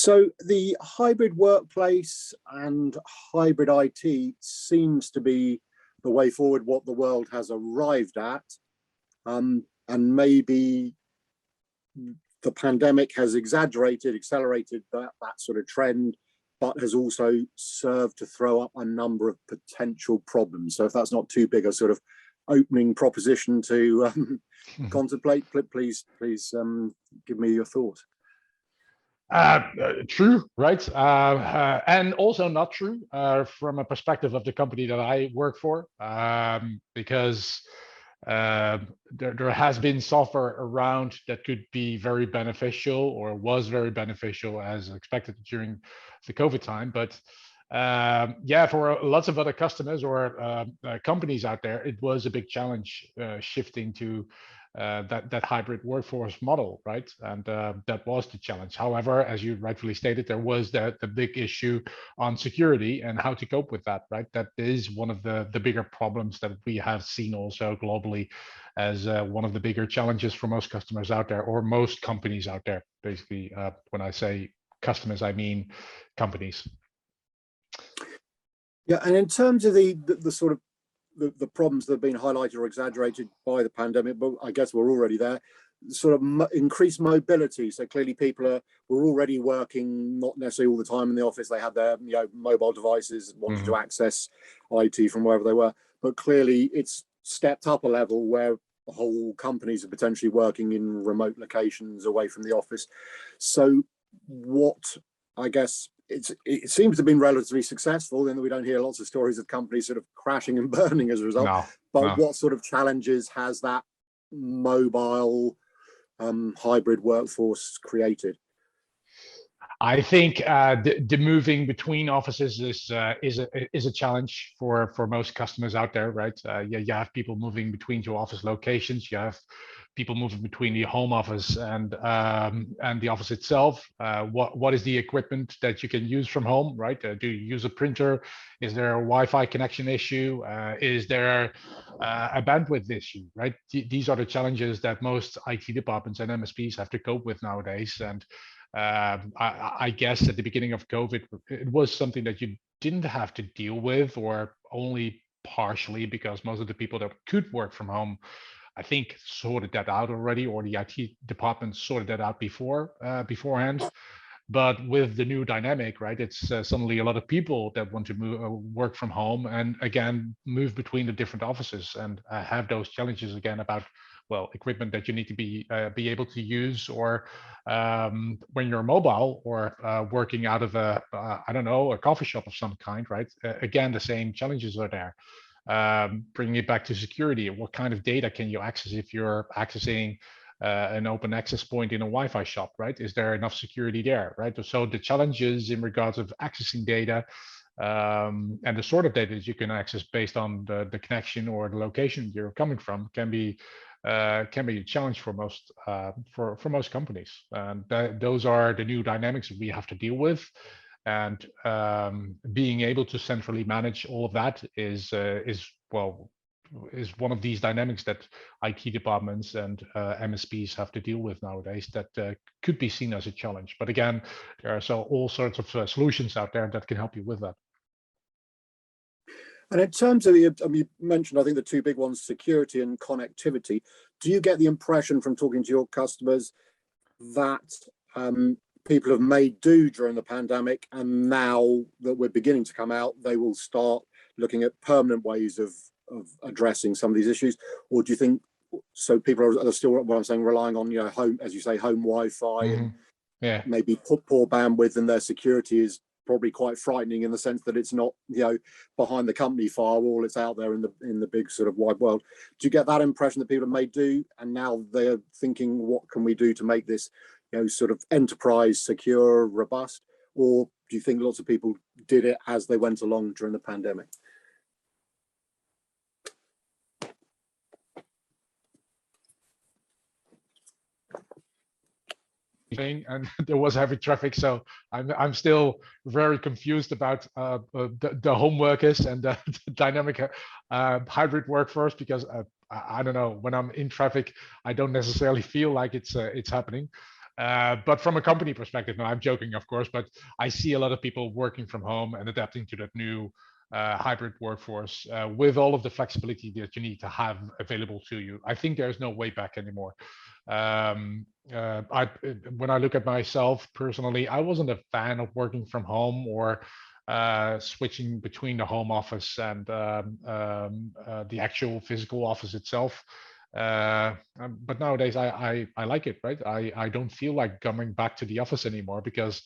So the hybrid workplace and hybrid IT seems to be the way forward, what the world has arrived at. And maybe the pandemic has accelerated that sort of trend, but has also served to throw up a number of potential problems. So if that's not too big a sort of opening proposition to contemplate, please give me your thoughts. True, right? And also not true from a perspective of the company that I work for, because there has been software around that could be very beneficial or was very beneficial as expected during the COVID time. But yeah, for lots of other customers or companies out there, it was a big challenge shifting to that hybrid workforce model, right? And that was the challenge. However, as you rightfully stated, there was the big issue on security and how to cope with that, right? That is one of the bigger problems that we have seen also globally as one of the bigger challenges for most customers out there, or most companies out there. Basically, when I say customers, I mean companies. Yeah, and in terms of the sort of the problems that have been highlighted or exaggerated by the pandemic, but I guess we're already there, sort of increased mobility. So clearly people were already working, not necessarily all the time in the office. They had their mobile devices, wanted to access IT from wherever they were, but clearly it's stepped up a level where whole companies are potentially working in remote locations away from the office. So what, I guess, it seems to have been relatively successful in that we don't hear lots of stories of companies sort of crashing and burning as a result. But what sort of challenges has that mobile hybrid workforce created? I think the moving between offices is a challenge for most customers out there, right? You have people moving between two office locations. You have people moving between the home office and the office itself. What is the equipment that you can use from home, right? Do you use a printer? Is there a Wi-Fi connection issue? Is there a bandwidth issue, right? These are the challenges that most IT departments and MSPs have to cope with nowadays. And I guess at the beginning of COVID, it was something that you didn't have to deal with, or only partially, because most of the people that could work from home, I think, sorted that out already, or the IT department sorted that out beforehand. But with the new dynamic, right, it's suddenly a lot of people that want to work from home and again move between the different offices and have those challenges again about, well, equipment that you need to be able to use, or when you're mobile or working out of I don't know, a coffee shop of some kind, right? Again, the same challenges are there. Bringing it back to security, what kind of data can you access if you're accessing an open access point in a Wi-Fi shop, right? Is there enough security there, right? So the challenges in regards of accessing data and the sort of data that you can access based on the connection or the location you're coming from can be a challenge for most companies, and those are the new dynamics that we have to deal with. And being able to centrally manage all of that is one of these dynamics that IT departments and MSPs have to deal with nowadays that could be seen as a challenge. But again, there are all sorts of solutions out there that can help you with that. And in terms of you mentioned, I think the two big ones, security and connectivity. Do you get the impression from talking to your customers that people have made do during the pandemic, and now that we're beginning to come out, they will start looking at permanent ways of addressing some of these issues? Or do you think people are still, what I'm saying, relying on home, as you say, home Wi-Fi and maybe poor bandwidth, and their security is probably quite frightening in the sense that it's not behind the company firewall, it's out there in the big sort of wide world? Do you get that impression that people have made do, and now they're thinking, what can we do to make this sort of enterprise secure, robust? Or do you think lots of people did it as they went along during the pandemic? And there was heavy traffic, so I'm still very confused about the home workers and the dynamic hybrid workforce, because I don't know, when I'm in traffic, I don't necessarily feel like it's happening. But from a company perspective, now I'm joking, of course, but I see a lot of people working from home and adapting to that new hybrid workforce with all of the flexibility that you need to have available to you. I think there's no way back anymore. When I look at myself personally, I wasn't a fan of working from home or switching between the home office and the actual physical office itself. But nowadays I like it, right? I don't feel like coming back to the office anymore because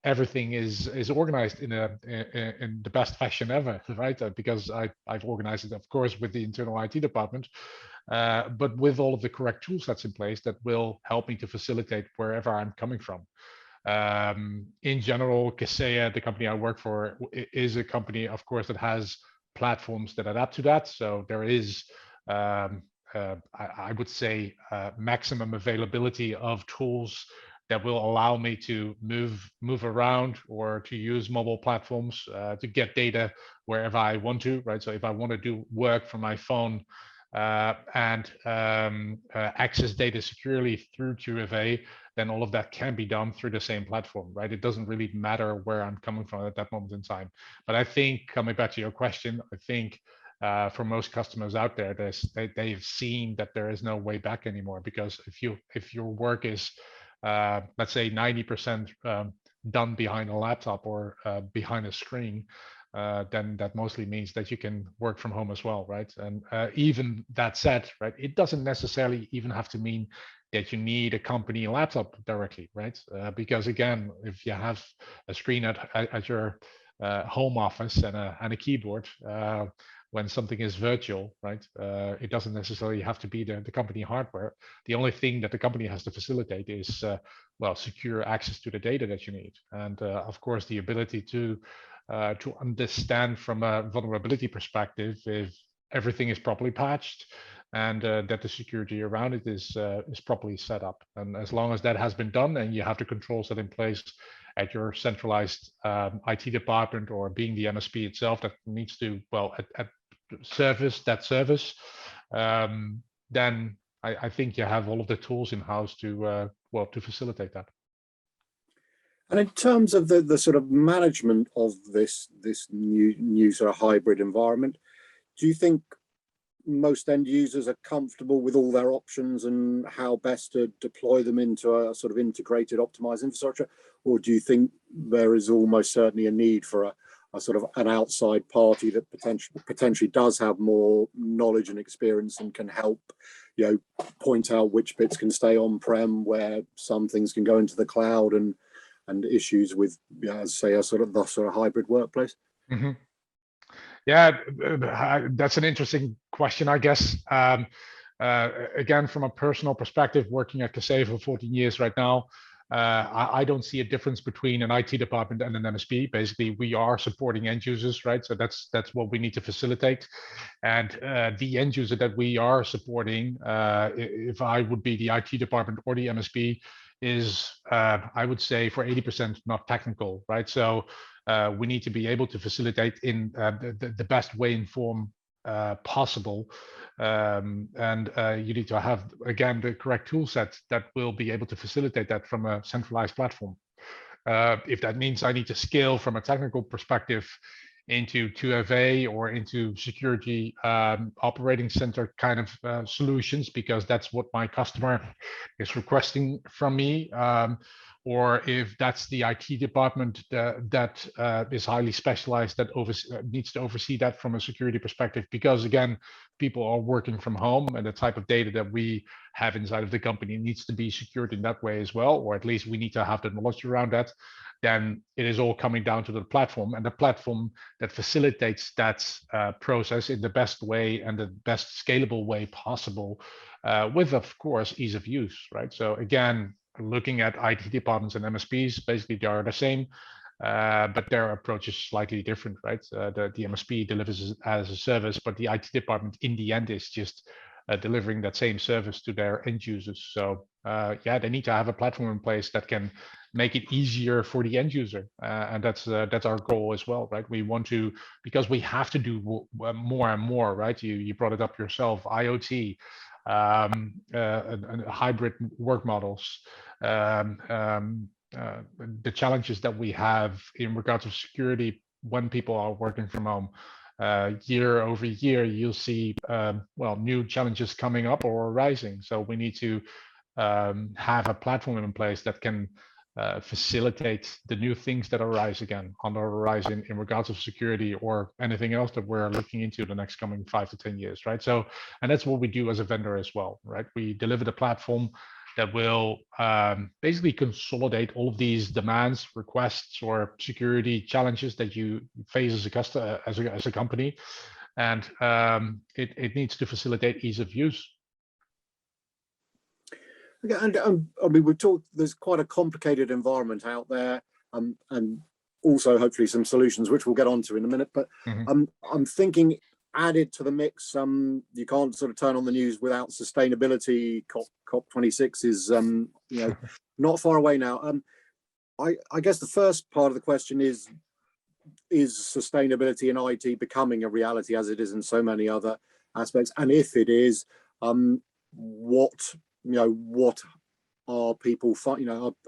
everything is organized in the best fashion ever, right? Because I've organized it, of course, with the internal IT department, but with all of the correct tool sets in place that will help me to facilitate wherever I'm coming from. In general, Kaseya, the company I work for, is a company, of course, that has platforms that adapt to that. So there is, I would say, maximum availability of tools that will allow me to move around or to use mobile platforms to get data wherever I want to, right? So if I want to do work from my phone and access data securely through QFA, then all of that can be done through the same platform, right? It doesn't really matter where I'm coming from at that moment in time. But I think, coming back to your question, I think for most customers out there, they've seen that there is no way back anymore, because if your work is let's say 90% done behind a laptop or behind a screen, then that mostly means that you can work from home as well, right? And even that said, right, it doesn't necessarily even have to mean that you need a company laptop directly, right? Because again, if you have a screen at your home office and a keyboard, when something is virtual, right, it doesn't necessarily have to be the company hardware. The only thing that the company has to facilitate is, well, secure access to the data that you need. And of course, the ability to understand from a vulnerability perspective if everything is properly patched and that the security around it is properly set up. And as long as that has been done and you have the controls set in place at your centralized IT department, or being the MSP itself that needs to, well, at service that service, then I think you have all of the tools in house to well, to facilitate that. And in terms of the sort of management of this new sort of hybrid environment, do you think most end users are comfortable with all their options and how best to deploy them into a sort of integrated, optimized infrastructure? Or do you think there is almost certainly a need for a sort of an outside party that potentially does have more knowledge and experience and can help, you know, point out which bits can stay on-prem, where some things can go into the cloud, and issues with, as say, the sort of hybrid workplace? Mm-hmm. Yeah, that's an interesting question, I guess. Again, from a personal perspective, working at Kaseya for 14 years right now, I don't see a difference between an IT department and an MSP. Basically, we are supporting end users, right? So that's what we need to facilitate. And the end user that we are supporting, if I would be the IT department or the MSP, is I would say for 80% not technical, right? So we need to be able to facilitate in the best way and form possible, and you need to have, again, the correct tool set that will be able to facilitate that from a centralized platform. If that means I need to scale from a technical perspective into 2FA or into security operating center kind of solutions, because that's what my customer is requesting from me, or if that's the IT department that is highly specialized, that needs to oversee that from a security perspective, because again, people are working from home and the type of data that we have inside of the company needs to be secured in that way as well, or at least we need to have the knowledge around that. Then it is all coming down to the platform, and the platform that facilitates that process in the best way and the best scalable way possible, with, of course, ease of use, right? So again, looking at IT departments and MSPs, basically they are the same, but their approach is slightly different, right? The MSP delivers as a service, but the IT department in the end is just delivering that same service to their end users. So yeah, they need to have a platform in place that can make it easier for the end user, and that's our goal as well, right? We want to, because we have to do more and more, right? You brought it up yourself, IoT. and hybrid work models, the challenges that we have in regards of security when people are working from home. Year over year, you'll see well, new challenges coming up or arising. So we need to have a platform in place that can facilitate the new things that arise again on the horizon in regards of security or anything else that we're looking into the next coming 5 to 10 years, right? So, and that's what we do as a vendor as well, right? We deliver the platform that will basically consolidate all of these demands, requests, or security challenges that you face as a customer, as a company, and it needs to facilitate ease of use. Okay, and I mean, we've talked. There's quite a complicated environment out there, and also hopefully some solutions which we'll get onto in a minute. But I'm thinking, added to the mix, you can't sort of turn on the news without sustainability. COP26 is you know, not far away now. I guess the first part of the question is sustainability in IT becoming a reality as it is in so many other aspects? And if it is, what are people,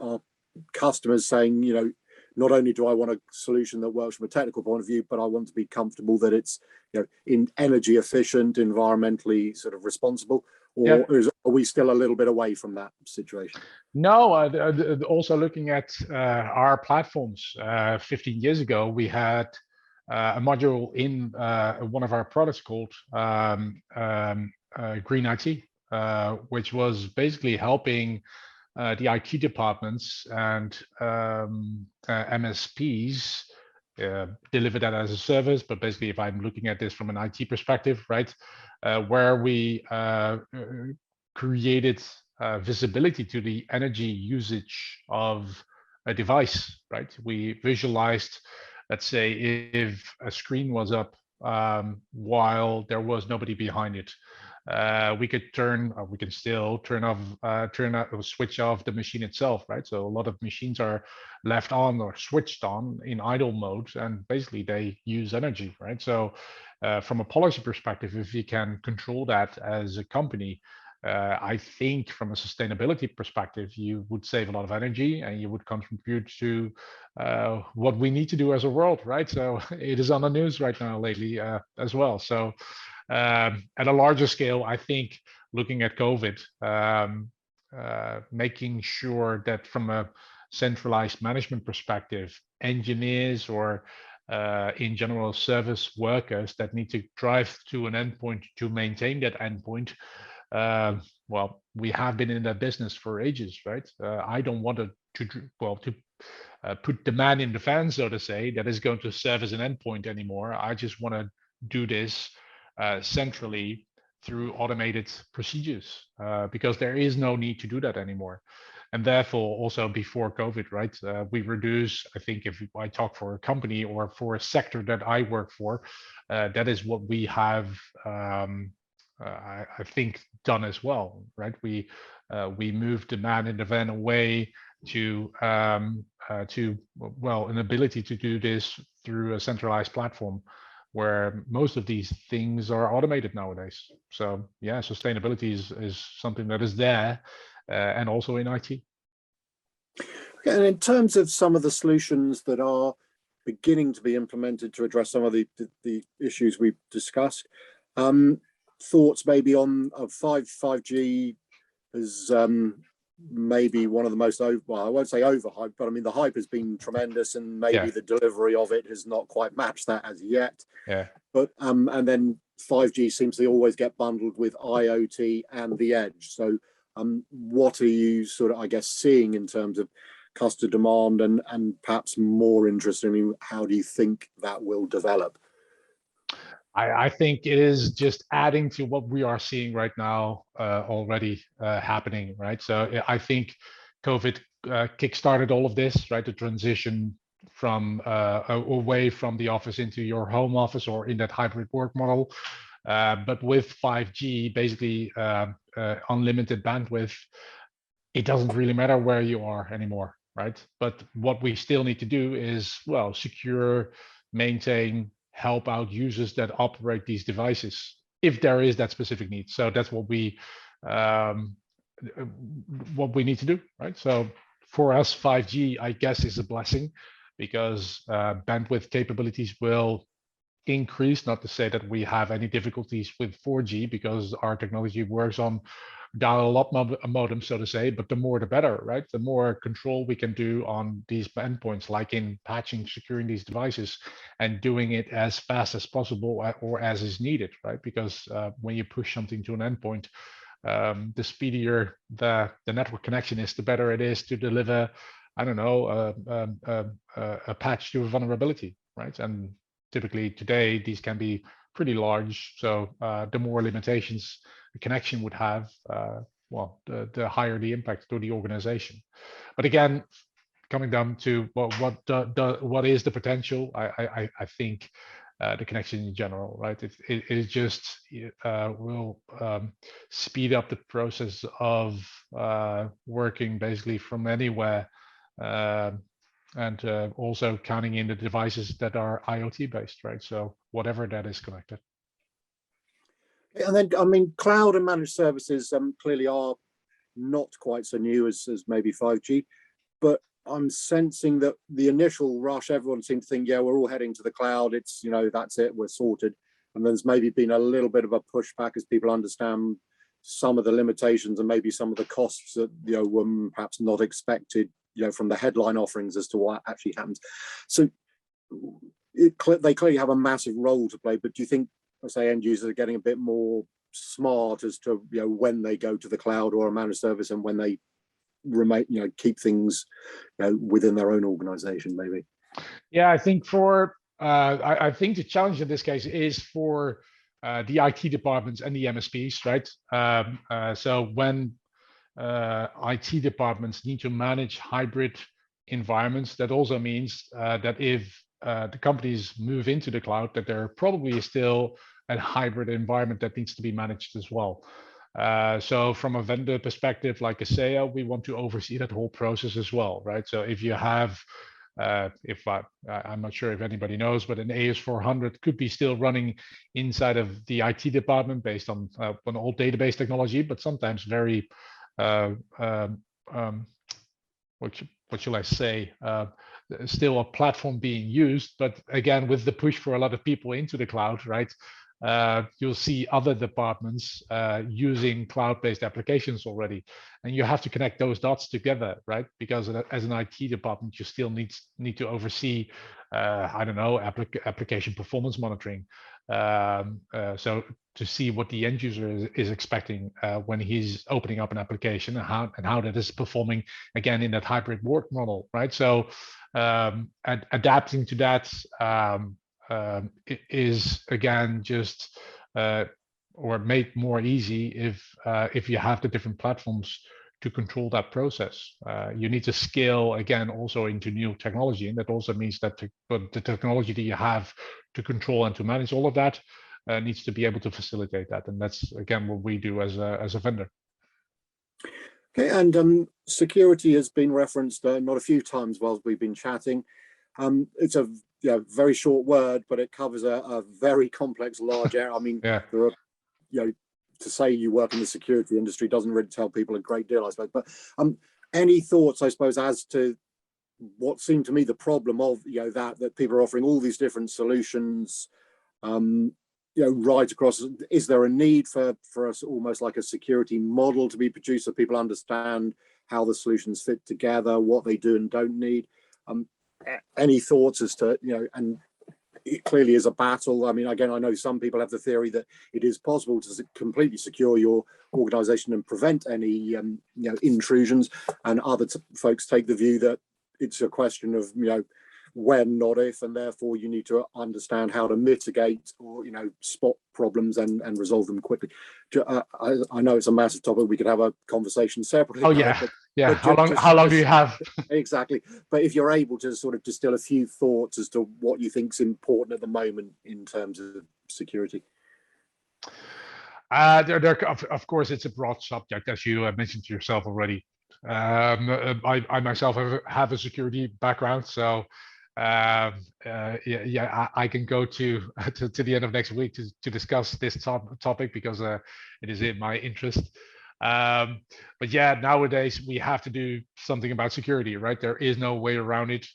are customers saying, not only do I want a solution that works from a technical point of view, but I want to be comfortable that it's, in energy efficient, environmentally sort of responsible, or are we still a little bit away from that situation? No, also looking at our platforms, 15 years ago, we had a module in one of our products called Green IT, which was basically helping the IT departments and MSPs deliver that as a service. But basically, if I'm looking at this from an IT perspective, right, where we created visibility to the energy usage of a device, right? We visualized, let's say, if a screen was up while there was nobody behind it. We could we can still turn off or switch off the machine itself, right? So a lot of machines are left on or switched on in idle mode, and basically they use energy, right? So from a policy perspective, if you can control that as a company, I think from a sustainability perspective, you would save a lot of energy and you would contribute to what we need to do as a world, right? So it is on the news right now lately as well. So at a larger scale, I think looking at COVID, making sure that from a centralized management perspective, engineers or in general service workers that need to drive to an endpoint to maintain that endpoint, well, we have been in that business for ages, right? I don't want to put the man in the fan, so to say, that is going to serve as an endpoint anymore. I just want to do this centrally through automated procedures, because there is no need to do that anymore. And therefore, also before COVID, right, we reduce, I think if I talk for a company or for a sector that I work for, that is what we have, I think, done as well, right? We moved the man in the van away to well, an ability to do this through a centralized platform where most of these things are automated nowadays. So yeah, sustainability is something that is there, and also in IT. Okay, and in terms of some of the solutions that are beginning to be implemented to address some of the issues we've discussed, thoughts maybe on 5G as maybe one of the most, well, I won't say overhyped, but I mean the hype has been tremendous, and maybe the delivery of it has not quite matched that as yet. Yeah. But and then 5G seems to always get bundled with IoT and the edge. So what are you sort of, I guess, seeing in terms of customer demand, and perhaps more interestingly, how do you think that will develop? I think it is just adding to what we are seeing right now already happening, right? So I think COVID kickstarted all of this, right? The transition from away from the office into your home office or in that hybrid work model. But with 5G, basically unlimited bandwidth, it doesn't really matter where you are anymore, right? But what we still need to do is, well, secure, maintain, help out users that operate these devices if there is that specific need. So that's what we what we need to do, right? So for us, 5G, I guess, is a blessing because bandwidth capabilities will increase. Not to say that we have any difficulties with 4G because our technology works on dial-up modem, so to say, but the more the better, right? The more control we can do on these endpoints, like in patching, securing these devices and doing it as fast as possible or as is needed, right? Because when you push something to an endpoint, the speedier the network connection is, the better it is to deliver, I don't know, a patch to a vulnerability, right? And typically today, these can be pretty large. So the more limitations the connection would have, well, the higher the impact to the organization. But again, coming down to what is the potential, I think the connection in general, right? It just will speed up the process of working basically from anywhere, and also counting in the devices that are IoT based, right? So whatever that is connected. And then, I mean, cloud and managed services clearly are not quite so new as maybe 5G, but I'm sensing that the initial rush, everyone seemed to think, yeah, we're all heading to the cloud. It's, you know, that's it, we're sorted. And there's maybe been a little bit of a pushback as people understand some of the limitations and maybe some of the costs that, you know, were perhaps not expected, you know, from the headline offerings as to what actually happens. So they clearly have a massive role to play, but do you think, I say, end users are getting a bit more smart as to, you know, when they go to the cloud or a managed service and when they remain, you know, keep things, you know, within their own organization, maybe? Yeah, I think I think the challenge in this case is for the IT departments and the MSPs, right? So when IT departments need to manage hybrid environments, that also means that if the companies move into the cloud, that there probably is still a hybrid environment that needs to be managed as well. So from a vendor perspective, like Kaseya, we want to oversee that whole process as well, right? So if you have, I'm not sure if anybody knows, but an AS400 could be still running inside of the IT department based on an old database technology, but sometimes very, what shall I say, still a platform being used. But again, with the push for a lot of people into the cloud, right? You'll see other departments using cloud-based applications already, and you have to connect those dots together, right? Because as an IT department, you still need to oversee, I don't know, application performance monitoring. So to see what the end user is expecting when he's opening up an application, and how that is performing again in that hybrid work model, right? So adapting to that. It is again just or made more easy if you have the different platforms to control that process. You need to scale again also into new technology, and that also means that the technology that you have to control and to manage all of that needs to be able to facilitate that, and that's again what we do as a vendor. Okay, and security has been referenced not a few times whilst we've been chatting. It's a very short word, but it covers a very complex, large area. I mean, yeah. There are, you know, to say you work in the security industry doesn't really tell people a great deal, I suppose. But any thoughts, I suppose, as to what seemed to me the problem of, you know, that people are offering all these different solutions, you know, right across? Is there a need for us almost like a security model to be produced so people understand how the solutions fit together, what they do and don't need? Any thoughts as to, you know, and it clearly is a battle. I mean, again, I know some people have the theory that it is possible to completely secure your organization and prevent any, you know, intrusions, and other folks take the view that it's a question of, you know, when, not if, and therefore you need to understand how to mitigate or, you know, spot problems and resolve them quickly. I know it's a massive topic. We could have a conversation separately. Oh yeah, yeah. How long do you have? Exactly. But if you're able to sort of distill a few thoughts as to what you think is important at the moment in terms of security. Of course, it's a broad subject, as you mentioned to yourself already. I myself have a security background, so I can go to the end of next week to discuss this topic because it is in my interest. But yeah, nowadays we have to do something about security, right? There is no way around it.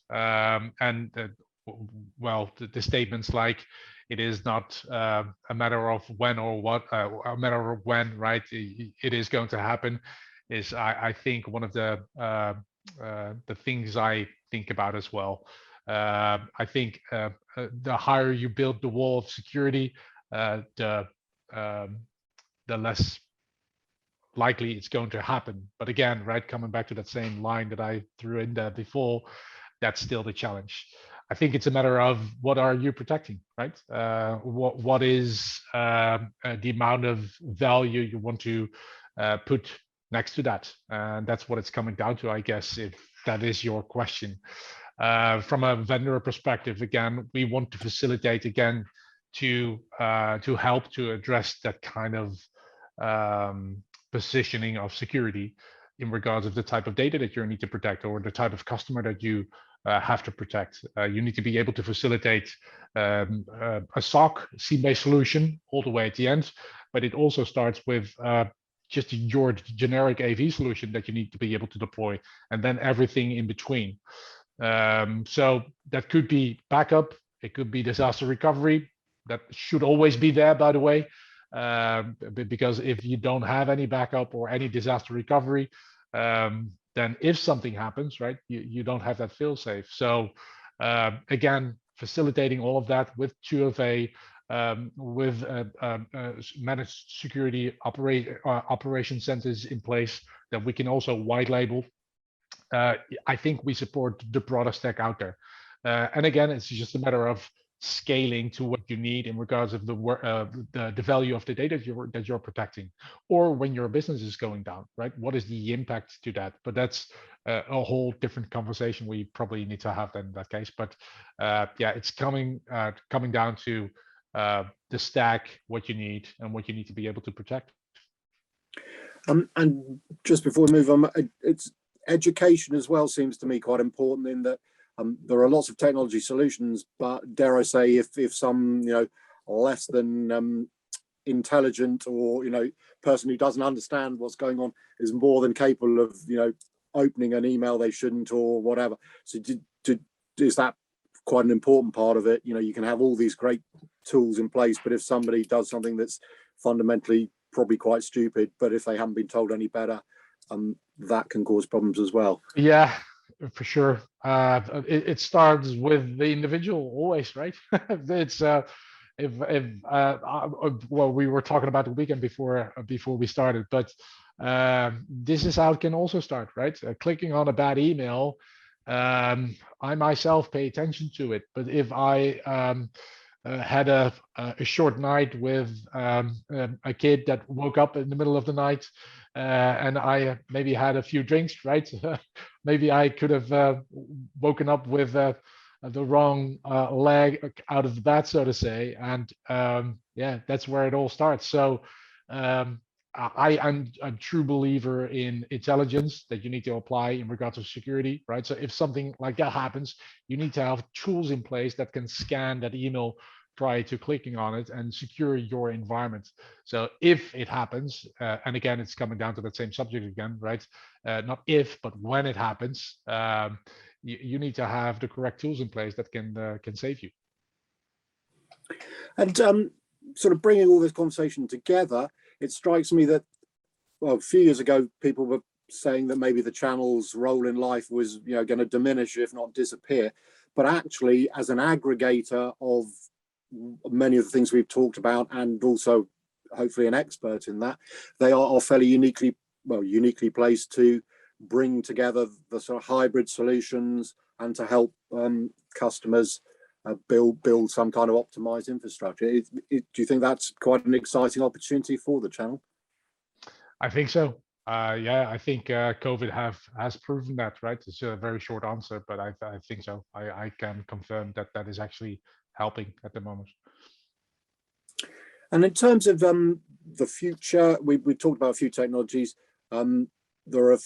Well, the statements like it is not a matter of when or what, a matter of when, right? It is going to happen. Is I think one of the things I think about as well. I think the higher you build the wall of security, the less likely it's going to happen. But again, right, coming back to that same line that I threw in there before, that's still the challenge. I think it's a matter of what are you protecting, right? What is the amount of value you want to put next to that? And that's what it's coming down to, I guess, if that is your question. From a vendor perspective, again, we want to facilitate again to help to address that kind of positioning of security in regards of the type of data that you need to protect or the type of customer that you have to protect. You need to be able to facilitate a SOC, SIEM-based solution all the way at the end, but it also starts with just your generic AV solution that you need to be able to deploy, and then everything in between. So that could be backup, it could be disaster recovery. That should always be there, by the way, because if you don't have any backup or any disaster recovery, then if something happens, right, you don't have that fail safe. So again, facilitating all of that with 2FA, with managed security operation centers in place that we can also white label. I think we support the broader stack out there. And again, it's just a matter of scaling to what you need in regards of the value of the data that you're protecting, or when your business is going down, right? What is the impact to that? But that's a whole different conversation we probably need to have then in that case. But yeah, it's coming down to the stack, what you need and what you need to be able to protect. And just before we move on, it's education as well seems to me quite important in that there are lots of technology solutions, but dare I say, if some less than intelligent or person who doesn't understand what's going on is more than capable of opening an email they shouldn't or whatever. So is that quite an important part of it? You can have all these great tools in place, but if somebody does something that's fundamentally probably quite stupid, but if they haven't been told any better, that can cause problems as well. Yeah, for sure. It starts with the individual always, right? It's well, we were talking about the weekend before we started, but this is how it can also start, right? Clicking on a bad email, I myself pay attention to it, but if I had a short night with a kid that woke up in the middle of the night, and I maybe had a few drinks, right? Maybe I could have woken up with the wrong leg out of the bed, so to say, and yeah, that's where it all starts. So I'm a true believer in intelligence that you need to apply in regards to security, right? So if something like that happens, you need to have tools in place that can scan that email prior to clicking on it and secure your environment. So if it happens, and again, it's coming down to that same subject again, right? Not if, but when it happens, you need to have the correct tools in place that can save you. And sort of bringing all this conversation together, it strikes me that, well, a few years ago, people were saying that maybe the channel's role in life was, going to diminish, if not disappear. But actually, as an aggregator of many of the things we've talked about, and also hopefully an expert in that, they are fairly uniquely placed to bring together the sort of hybrid solutions and to help customers build some kind of optimized infrastructure. Do you think that's quite an exciting opportunity for the channel? I think so. Yeah, I think COVID has proven that, right? It's a very short answer, but I think so. I can confirm that is actually helping at the moment. And in terms of the future, we talked about a few technologies. there are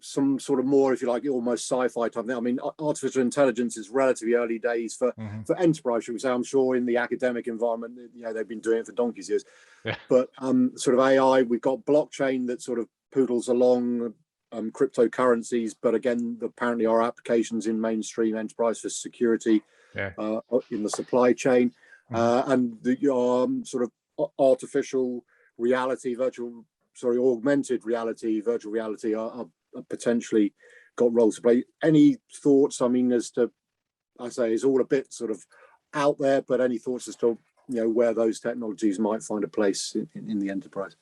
some sort of more, if you like, almost sci-fi type thing. I mean, artificial intelligence is relatively early days for enterprise, should we say. I'm sure in the academic environment, they've been doing it for donkey's years. Yeah. But sort of AI, we've got blockchain that sort of poodles along, cryptocurrencies, but again, apparently are applications in mainstream enterprise for security in the supply chain, and the sort of artificial reality, augmented reality, virtual reality are potentially got roles to play. Any thoughts? I mean, as to, I say, it's all a bit sort of out there, but any thoughts as to where those technologies might find a place in the enterprise?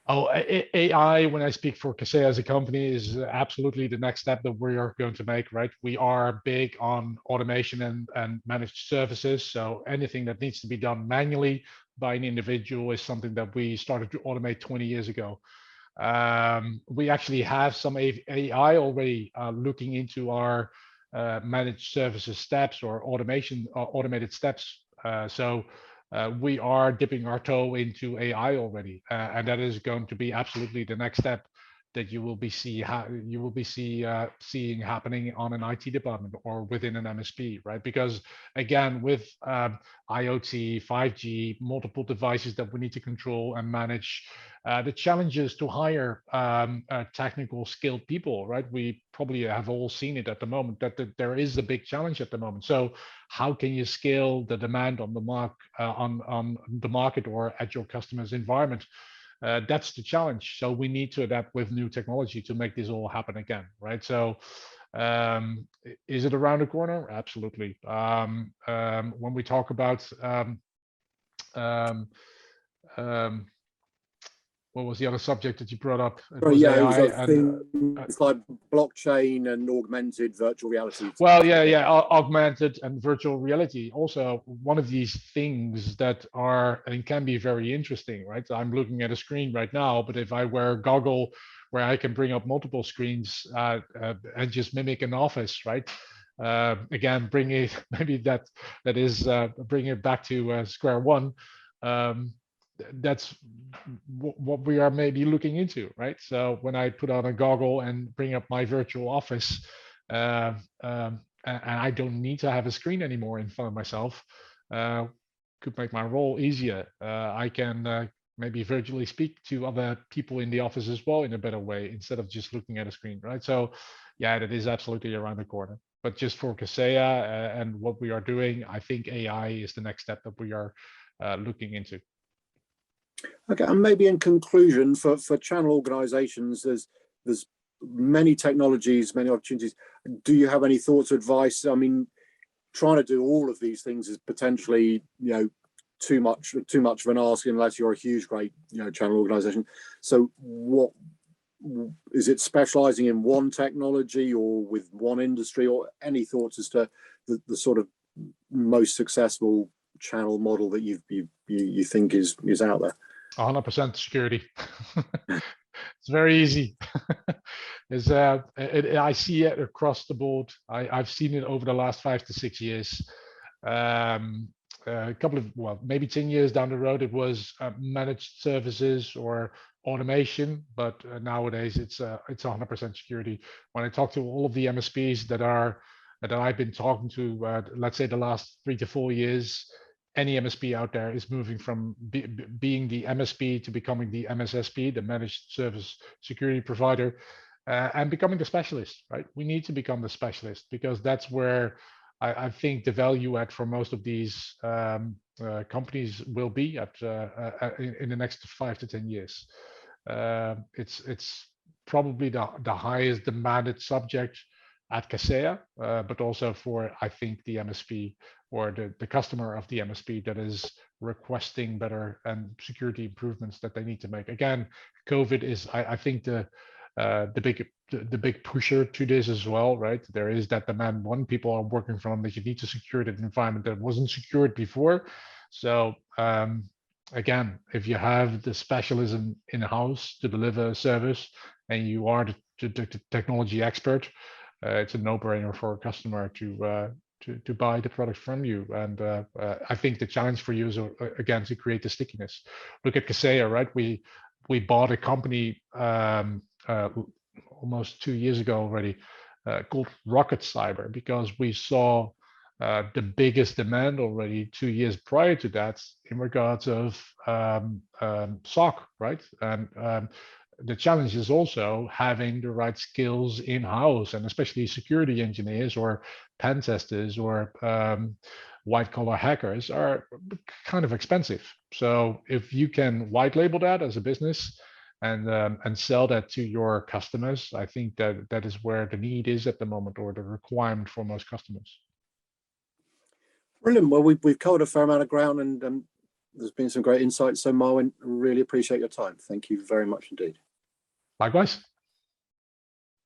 Oh, AI, when I speak for Kaseya as a company, is absolutely the next step that we are going to make, right? We are big on automation and managed services. So anything that needs to be done manually by an individual is something that we started to automate 20 years ago. We actually have some AI already looking into our managed services steps or automated steps. We are dipping our toe into AI already, and that is going to be absolutely the next step that you will be seeing happening on an IT department or within an MSP, right? Because again, with IoT, 5G, multiple devices that we need to control and manage, the challenges to hire technical skilled people, right? We probably have all seen it at the moment that there is a big challenge at the moment. So how can you scale the demand on the market or at your customer's environment? That's the challenge. So we need to adapt with new technology to make this all happen again, right? So is it around the corner? Absolutely. When we talk about what was the other subject that you brought up? It's like blockchain and augmented virtual reality. Well, augmented and virtual reality. Also, one of these things that are and can be very interesting, right? I'm looking at a screen right now, but if I wear a goggle where I can bring up multiple screens and just mimic an office, right? Again, bring it back to square one. That's what we are maybe looking into, right? So when I put on a goggle and bring up my virtual office, and I don't need to have a screen anymore in front of myself, could make my role easier. I can maybe virtually speak to other people in the office as well in a better way instead of just looking at a screen, right? So yeah, that is absolutely around the corner. But just for Kaseya and what we are doing, I think AI is the next step that we are looking into. Okay, and maybe in conclusion, for channel organizations, there's many technologies, many opportunities. Do you have any thoughts or advice? I mean, trying to do all of these things is potentially, too much of an ask unless you're a huge, great, channel organization. So what is it, specializing in one technology or with one industry, or any thoughts as to the sort of most successful channel model that you think is out there? 100% security. It's very easy. I see it across the board. I've seen it over the last 5 to 6 years. A couple of, maybe 10 years down the road, it was managed services or automation, but nowadays it's 100% security. When I talk to all of the MSPs that I've been talking to, let's say the last 3 to 4 years, any MSP out there is moving from being the MSP to becoming the MSSP, the managed service security provider, and becoming the specialist, right? We need to become the specialist because that's where I think the value add for most of these companies will be in the next 5 to 10 years. It's probably the highest demanded subject at Kaseya, but also for, I think, the MSP or the customer of the MSP that is requesting better and security improvements that they need to make. Again, COVID is, I think, the big pusher to this as well, right? There is that demand. One, people are working from that you need to secure that environment that wasn't secured before. So again, if you have the specialism in-house to deliver a service and you are the technology expert, it's a no-brainer for a customer to buy the product from you. And I think the challenge for you is, again, to create the stickiness. Look at Kaseya, right? We bought a company almost 2 years ago already, called Rocket Cyber, because we saw the biggest demand already 2 years prior to that in regards of SOC, right? And the challenge is also having the right skills in-house, and especially security engineers or pen testers or white collar hackers are kind of expensive. So if you can white label that as a business and sell that to your customers, I think that that is where the need is at the moment, or the requirement for most customers. Brilliant. Well, we've covered a fair amount of ground, and there's been some great insights. So Marwin, really appreciate your time. Thank you very much indeed. Likewise.